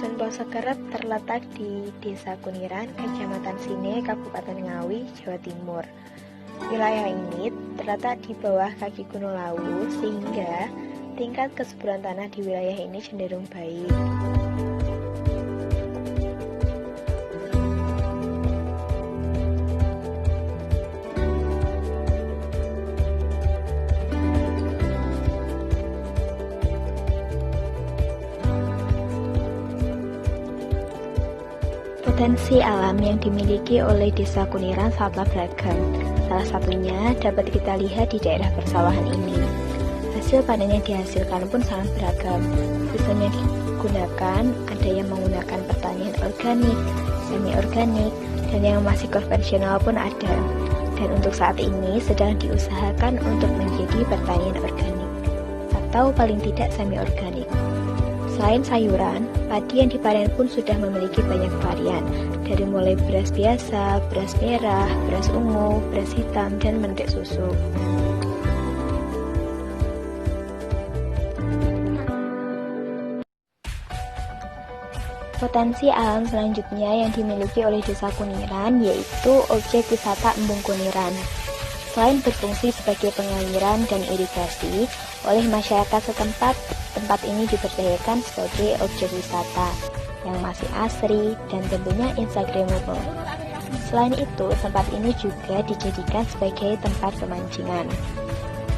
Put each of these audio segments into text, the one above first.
Dusun Plosokerep terletak di Desa Kuniran, Kecamatan Sine, Kabupaten Ngawi, Jawa Timur. Wilayah ini terletak di bawah kaki Gunung Lawu, sehingga tingkat kesuburan tanah di wilayah ini cenderung baik. Potensi alam yang dimiliki oleh Desa Kuniran sangatlah beragam. Salah satunya dapat kita lihat di daerah persawahan ini. Hasil panen yang dihasilkan pun sangat beragam. Sistem yang digunakan ada yang menggunakan pertanian organik, semi-organik, dan yang masih konvensional pun ada. Dan untuk saat ini sedang diusahakan untuk menjadi pertanian organik, atau paling tidak semi-organik. Selain sayuran, padi yang dipanen pun sudah memiliki banyak varian, dari mulai beras biasa, beras merah, beras ungu, beras hitam, dan mentik susu. Potensi alam selanjutnya yang dimiliki oleh Desa Kuniran yaitu objek wisata Embung Kuniran. Selain berfungsi sebagai pengairan dan irigasi, oleh masyarakat setempat, tempat ini diberdayakan sebagai objek wisata yang masih asri dan tentunya instagramable. Selain itu, tempat ini juga dijadikan sebagai tempat pemancingan.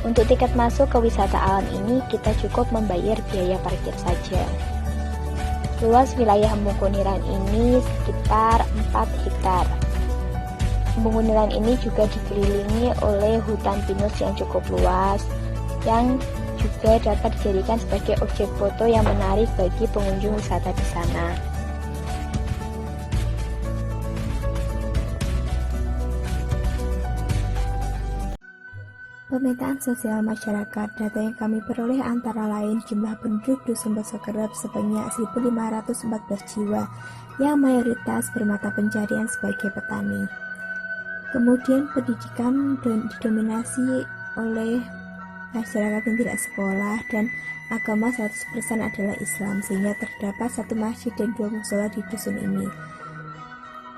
Untuk tiket masuk ke wisata alam ini, kita cukup membayar biaya parkir saja. Luas wilayah Embung Kuniran ini sekitar 4 hektar. Embung Kuniran ini juga dikelilingi oleh hutan pinus yang cukup luas, yang juga dapat dijadikan sebagai objek foto yang menarik bagi pengunjung wisata di sana. Pemetaan sosial masyarakat, data yang kami peroleh antara lain jumlah penduduk Dusun Plosokerep sebanyak 1.514 jiwa, yang mayoritas bermata pencarian sebagai petani. Kemudian pendidikan didominasi oleh masyarakat yang tidak sekolah dan agama 100% adalah Islam, sehingga terdapat 1 masjid dan 2 mushola di dusun ini.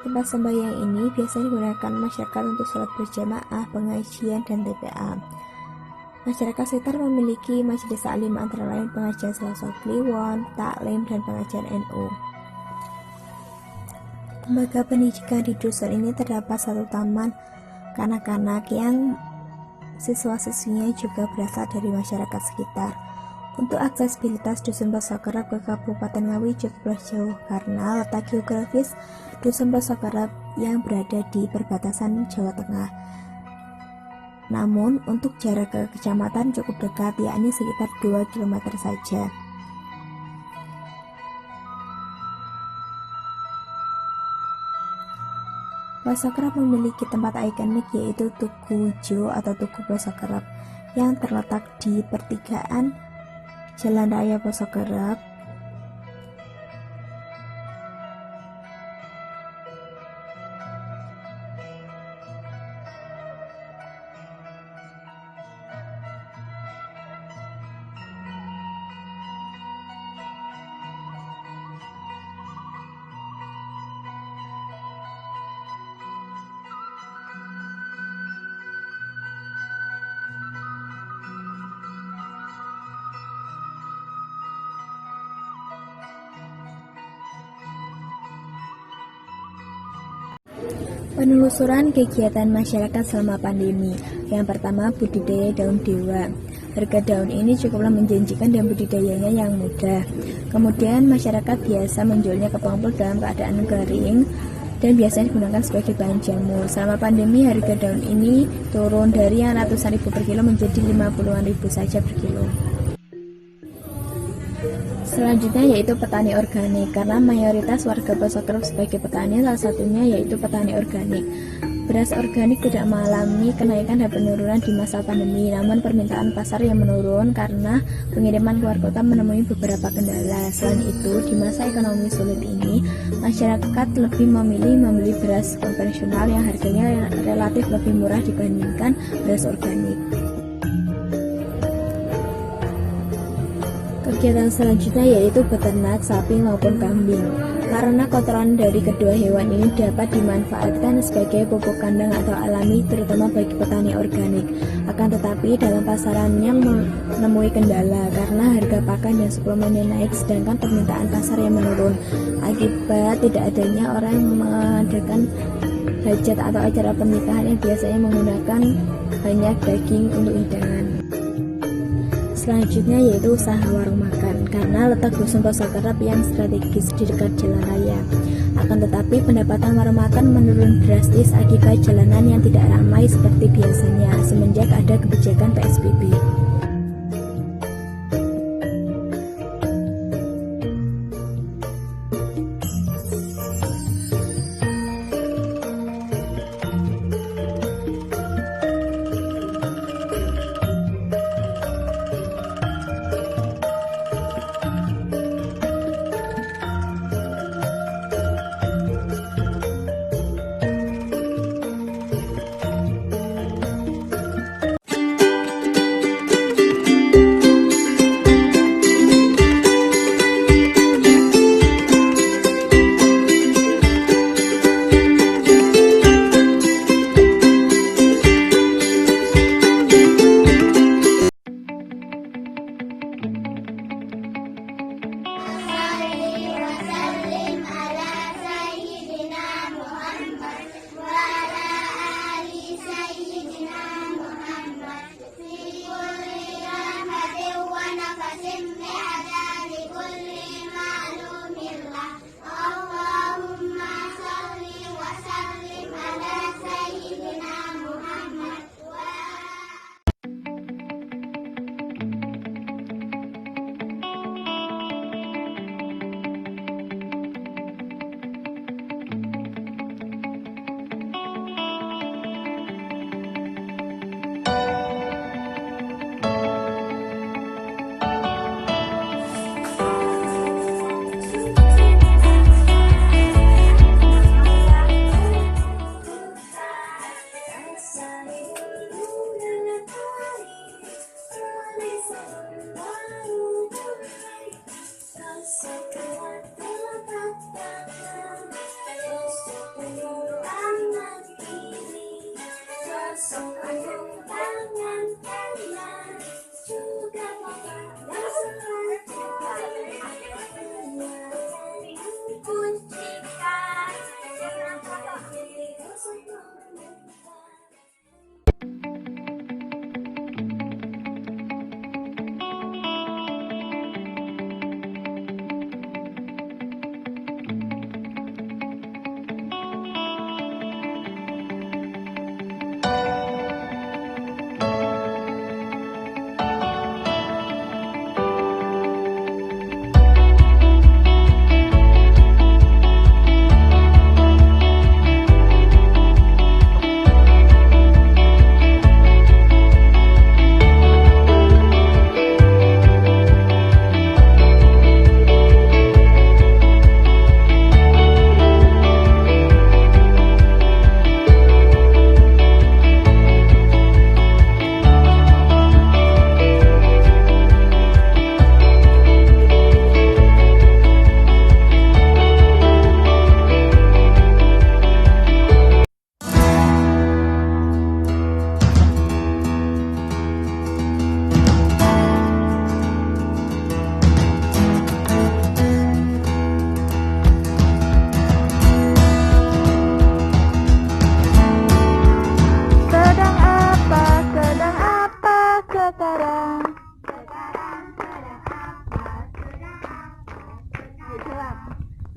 Tempat sembahyang ini biasanya digunakan masyarakat untuk sholat berjamaah, pengajian, dan TPA. Masyarakat sekitar memiliki majelis taklim antara lain pengajian Selasa Kliwon, taklim, dan pengajian NU. Lembaga pendidikan di dusun ini terdapat 1 taman kanak-kanak yang siswa-siswinya juga berasal dari masyarakat sekitar. Untuk aksesibilitas Dusun Plosokerep ke Kabupaten Ngawi cukuplah jauh karena letak geografis Dusun Plosokerep yang berada di perbatasan Jawa Tengah. Namun untuk jarak ke kecamatan cukup dekat, yakni sekitar 2 km saja. Plosokerep memiliki tempat ikonik yaitu Tugu Ijo atau Tugu Plosokerep yang terletak di pertigaan Jalan Raya Plosokerep, Penelusuran kegiatan masyarakat selama pandemi. Yang pertama, budidaya daun dewa. Harga daun ini cukuplah menjanjikan dan budidayanya yang mudah. Kemudian masyarakat biasa menjualnya ke pengepul dalam keadaan kering dan biasanya digunakan sebagai bahan jamu. Selama pandemi harga daun ini turun dari yang ratusan ribu per kilo menjadi 50-an ribu saja per kilo. Selanjutnya yaitu petani organik, karena mayoritas warga Plosokerep sebagai petani, salah satunya yaitu petani organik. Beras organik tidak mengalami kenaikan dan penurunan di masa pandemi, namun permintaan pasar yang menurun karena pengiriman keluar kota menemui beberapa kendala. Selain itu, di masa ekonomi sulit ini, masyarakat lebih memilih membeli beras konvensional yang harganya relatif lebih murah dibandingkan beras organik. Kegiatan selanjutnya yaitu beternak sapi maupun kambing. Karena kotoran dari kedua hewan ini dapat dimanfaatkan sebagai pupuk kandang atau alami, terutama bagi petani organik. Akan tetapi dalam pasarannya menemui kendala karena harga pakan dan suplemennya naik, sedangkan permintaan pasar yang menurun. Akibat tidak adanya orang yang mengadakan hajat atau acara pernikahan yang biasanya menggunakan banyak daging untuk hidangan. Selanjutnya yaitu usaha warung makan, karena letak Dusun Posokerep yang strategis di dekat jalan raya. Akan tetapi pendapatan warung makan menurun drastis akibat jalanan yang tidak ramai seperti biasanya semenjak ada kebijakan PSBB.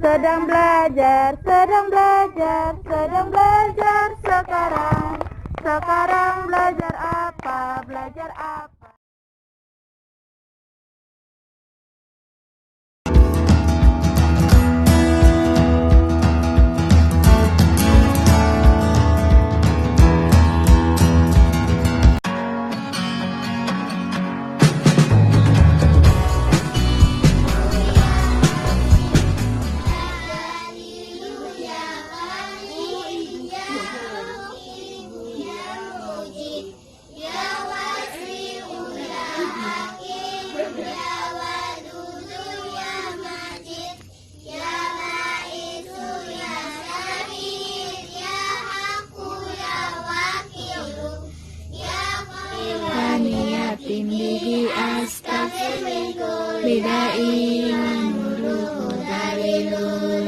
Sedang belajar sekarang. Sekarang belajar apa? Belajar apa? Ya wasri فدائي نوره دليل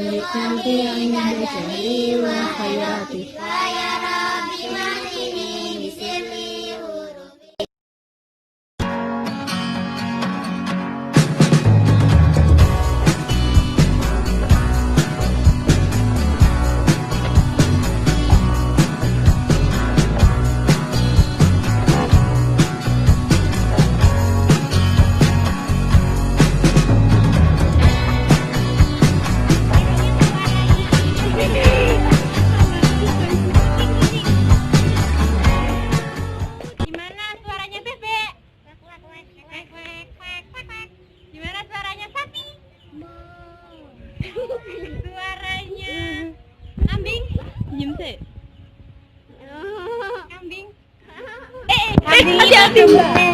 لتنفيع البشر وخيراته فيا ربي واهدني بسر حروفي. Gimana suaranya bebek? Gimana suaranya sapi? Suaranya kambing? Diem sih. Kambing. Hati-hati.